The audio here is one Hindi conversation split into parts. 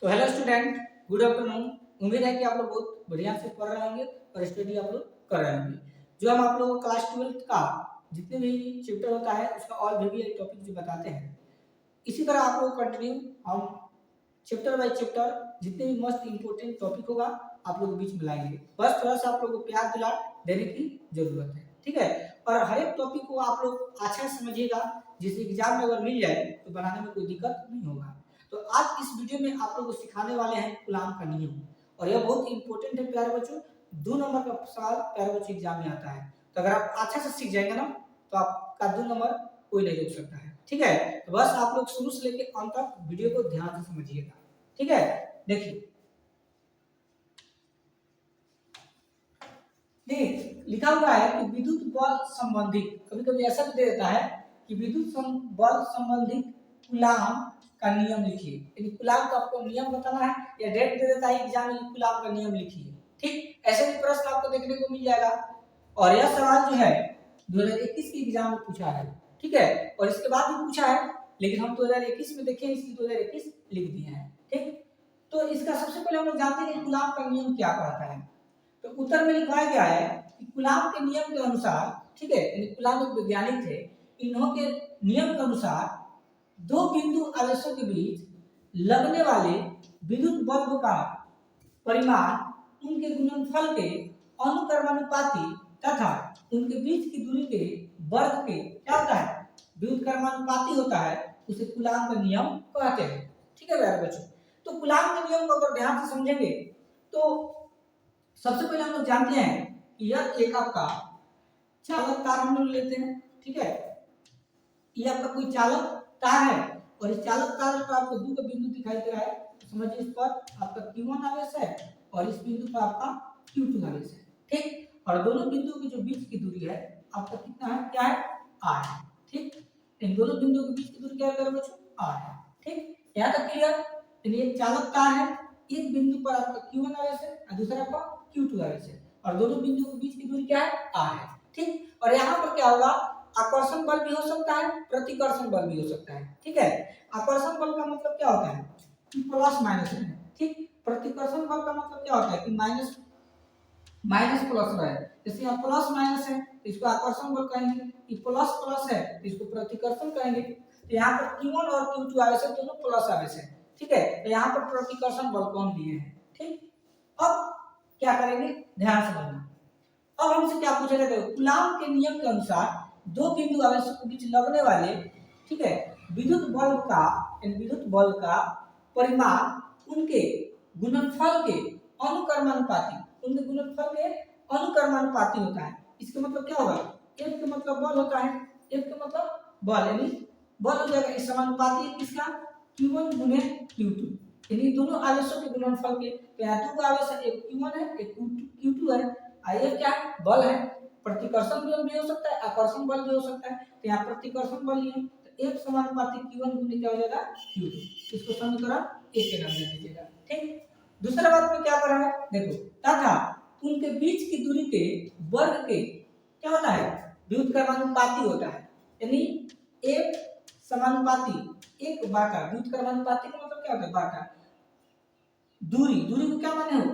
तो हेलो स्टूडेंट, गुड आफ्टरनून। उम्मीद है कि आप लोग बहुत बढ़िया से पढ़ रहे होंगे और स्टडी आप लोग कर रहे होंगे। जो हम आप लोगों को क्लास 12 का जितने भी चैप्टर होता है उसका ऑल वीडियो टॉपिक जो बताते हैं, इसी तरह आप लोग कंटिन्यू हम चैप्टर बाय चैप्टर जितने भी मस्त इंपोर्टेंट टॉपिक होगा आप लोग बीच में लाएंगे। बस थोड़ा सा आप लोगों को प्यार दुलार देने की जरूरत है, ठीक है। और हर एक टॉपिक को आप लोग अच्छा समझिएगा, जिससे एग्जाम में अगर मिल जाए तो बनाने में कोई दिक्कत नहीं होगा। तो आज इस वीडियो में आप लोगों को सिखाने वाले हैं कूलाम का नियम, और यह बहुत इंपॉर्टेंट है प्यारे बच्चों। 2 नंबर का सवाल प्यारे बच्चों एग्जाम में आता है, तो अगर आप अच्छा से सीख जाएंगे ना तो आपका 2 नंबर कोई नहीं रोक सकता है, ठीक है। तो बस आप लोग शुरू से लेकर अंत तक वीडियो को ध्यान से समझिएगा, ठीक है। देखिए लिखा हुआ है कि विद्युत बल संबंधित, कभी कभी ऐसा भी दे देता है कि विद्युत बल संबंधित कूलाम का नियम लिखिए। यानी कूलाम का आपको नियम बताना है, या डेट दे देता है एग्जाम में कूलाम का नियम लिखिए, ठीक। ऐसे भी प्रश्न आपको देखने को मिल जाएगा। और यह सवाल जो है 2021 के एग्जाम में पूछा है, ठीक है। और इसके बाद भी पूछा है, लेकिन हम 2021 में देखें, इसकी 2021 लिख दिए हैं, ठीक। तो इसका सबसे पहले हम लोग जानते हैं कि कूलाम का नियम क्या कहता है। तो उत्तर में लिखवाया गया है कि कूलाम के नियम के अनुसार, ठीक है, यानी कूलाम एक वैज्ञानिक थे, इन्हों के नियम के अनुसार दो बिंदु आवेशों के बीच लगने वाले विद्युत बल्ब का परिमाण उनके गुणनफल के अनुक्रमानुपाती तथा उनके बीच की दूरी के वर्ग के क्या होता है, विद्युत कर्मानुपाती होता है, उसे कूलाम का नियम कहते हैं, ठीक है प्यारे बच्चों। तो कूलाम के नियम को अगर ध्यान से समझेंगे तो सबसे पहले हम लोग जानते हैं कि यह एक आपका चालक तार हम लोग लेते हैं, ठीक है। यह आपका कोई चालक तार है, और इस चालक तार पर आपको दो का बिंदु दिखाई दे रहा है, तो समझिए इस पर आपका Q1 आवेश है और इस बिंदु पर आपका Q2 आवेश है, ठीक। और दोनों बिंदुओं के जो बीच की दूरी है आपका कितना है, क्या है, r है, ठीक। इन दोनों बिंदुओं के बीच की दूरी क्या है बच्चों, r है, ठीक। यहाँ तक क्लियर। यानी एक चालक तार है, एक बिंदु पर आपका Q1 आवेश है और दूसरा पर Q2 आवेश है, और दोनों बिंदुओं के बीच की दूरी क्या है, r है, ठीक। और यहाँ पर क्या होगा, आकर्षण बल भी हो सकता है, प्रतिकर्षण बल भी हो सकता है, ठीक है। आकर्षण बल का मतलब क्या होता है कि प्लस माइनस है, ठीक। प्रतिकर्षण बल का मतलब क्या होता है कि माइनस माइनस प्लस है। जैसे यहाँ प्लस माइनस है तो इसको आकर्षण बल कहेंगे, ये प्लस प्लस है तो इसको प्रतिकर्षण कहेंगे। तो यहाँ पर Q1 और Q2 आवेश है, दोनों प्लस आवेश है, ठीक है। तो यहाँ पर प्रतिकर्षण बल कौन दिए हैं, ठीक। अब क्या करेंगे, ध्यान से समझना। अब हमसे क्या पूछा जाता है, कूलाम के नियम के अनुसार दो बिंदु आवेशों के बीच लगने वाले, ठीक है, विद्युत बल का परिमाण उनके गुणनफल के अनुक्रमानुपाती, उनके गुणनफल के अनुक्रमानुपाती होता है। इसका मतलब क्या होगा, F का मतलब बल होता है, F का मतलब बल, यानी बल हो जाएगा इस समानुपाती किसका, Q1 गुने Q2, यानी दोनों आवेशों के गुणनफल के। तो यहाँ दो आवेश है, एक Q1 है एक Q2 है, आइए क्या है, बल है। प्रतिकर्षण बल भी हो सकता है, आकर्षण बल भी हो सकता है। तो यहाँ प्रतिकर्षण बल है, तो एक समानुपाती Q1 गुने क्या हो जाएगा, Q2। इसको समीकरण 1 के नाम दे दीजिएगा, ठीक। दूसरा बात में क्या कर रहा है, देखो, तथा उनके बीच की दूरी के वर्ग के क्या होता है, विद्युत कर्मानुपाती होता है। यानी एक समानुपाती एक बाटा, विद्युत कर्मानुपाती का मतलब क्या होता है, बाटा। दूरी को क्या माने हो,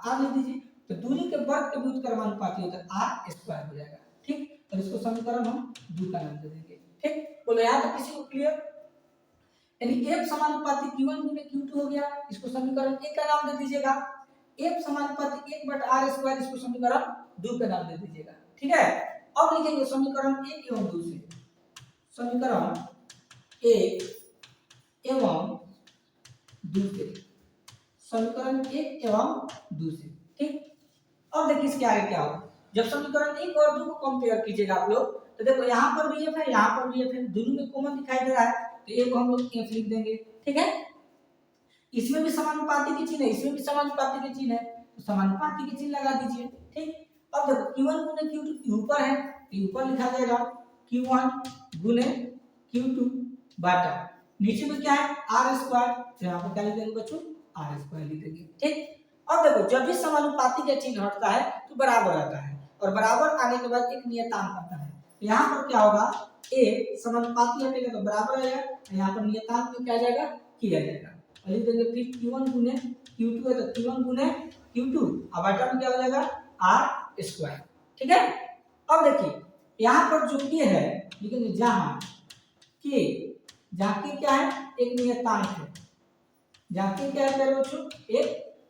r लिख दीजिए। तो दूरी के वर्ग के विद्युत कर्मानुपाती होता है r स्क्वायर हो जाएगा, ठीक। और इसको समीकरण हम 2 का नाम दे देंगे, ठीक। बोलो यहाँ तक किसी को क्लियर। यानी एक समानुपाती Q1 गुने Q2 हो गया, इसको समीकरण 1 का नाम दे दीजिएगा। एक समानुपाती 1/r स्क्वायर, इसको समीकरण 2 का नाम दे दीजिएगा, ठीक है। अब लिखेंगे समीकरण 1 एवं 2 से, समीकरण 1 एवं 2 से, समीकरण 1 एवं 2 से, ठीक। अब देखिए इसके आगे क्या होगा, जब समीकरण 1 और 2 को कंपेयर कीजिएगा आप लोग, तो देखो यहाँ पर भी F है, यहाँ पर भी F है, दोनों में कॉमन दिखाई दे रहा है, तो एक हम लोग F लिख देंगे, ठीक है। इसमें भी समानुपाती की चिन्ह है, इसमें भी समानुपाती की चिन्ह है, तो समानुपाती की चिन्ह लगा दीजिए, ठीक। अब देखो Q1 गुने Q2 ऊपर है, तो ऊपर लिखा जाएगा Q1 गुने Q2 बाटा, नीचे में क्या है, r स्क्वायर, तो यहाँ पर क्या लिख देंगे बच्चों, r स्क्वायर लिख देंगे, ठीक। अब देखो जब भी समानुपाती का चिन्ह हटता है तो बराबर आता है, और बराबर आने के बाद एक नियतांक आता है। यहाँ पर क्या होगा, a समानुपाती हटेगा तो बराबर आएगा, यहाँ पर नियतांक में क्या जाएगा, किया जाएगा। तो लिख देंगे फिर Q1 गुने Q2 है तो Q1 गुने Q2, अब आइटम में क्या हो जाएगा R स्क्वायर। ठीक है, अब देखिए यहाँ पर जो के है लिखेंगे जहाँ के, जहाँ के क्या है एक नियतांक है, जहाँ के क्या है प्यारे बच्चों एक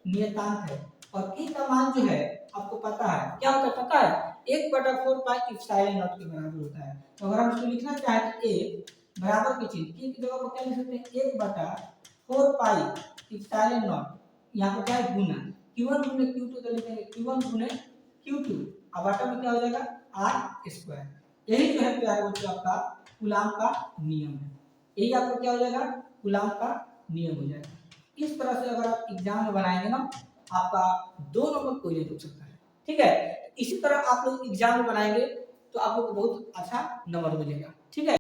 नियतांक है, और के का मान जो है आपको पता है क्या होता है, पता है 1/4 पाई एप्सिलॉन नॉट के बराबर होता है। तो अगर हम इसको लिखना चाहें तो एक बराबर की चीज की जगह पर क्या लिख सकते हैं 1/4 पाई एप्सिलॉन नॉट, यहाँ पर क्या है गुना Q1 गुने Q2 तो लिखेंगे Q1 गुने Q2, अब आटा में क्या हो जाएगा R स्क्वायर। यही जो है प्यारे बच्चों आपका कूलाम का नियम है, यही आपका क्या हो जाएगा कूलाम का नियम हो जाएगा। इस तरह से अगर आप एग्जाम में बनाएंगे ना आपका 2 नंबर कोई नहीं रुक सकता है। ठीक है, इसी तरह आप लोग एग्जाम में बनाएंगे तो आप लोग को बहुत अच्छा नंबर मिलेगा। ठीक है।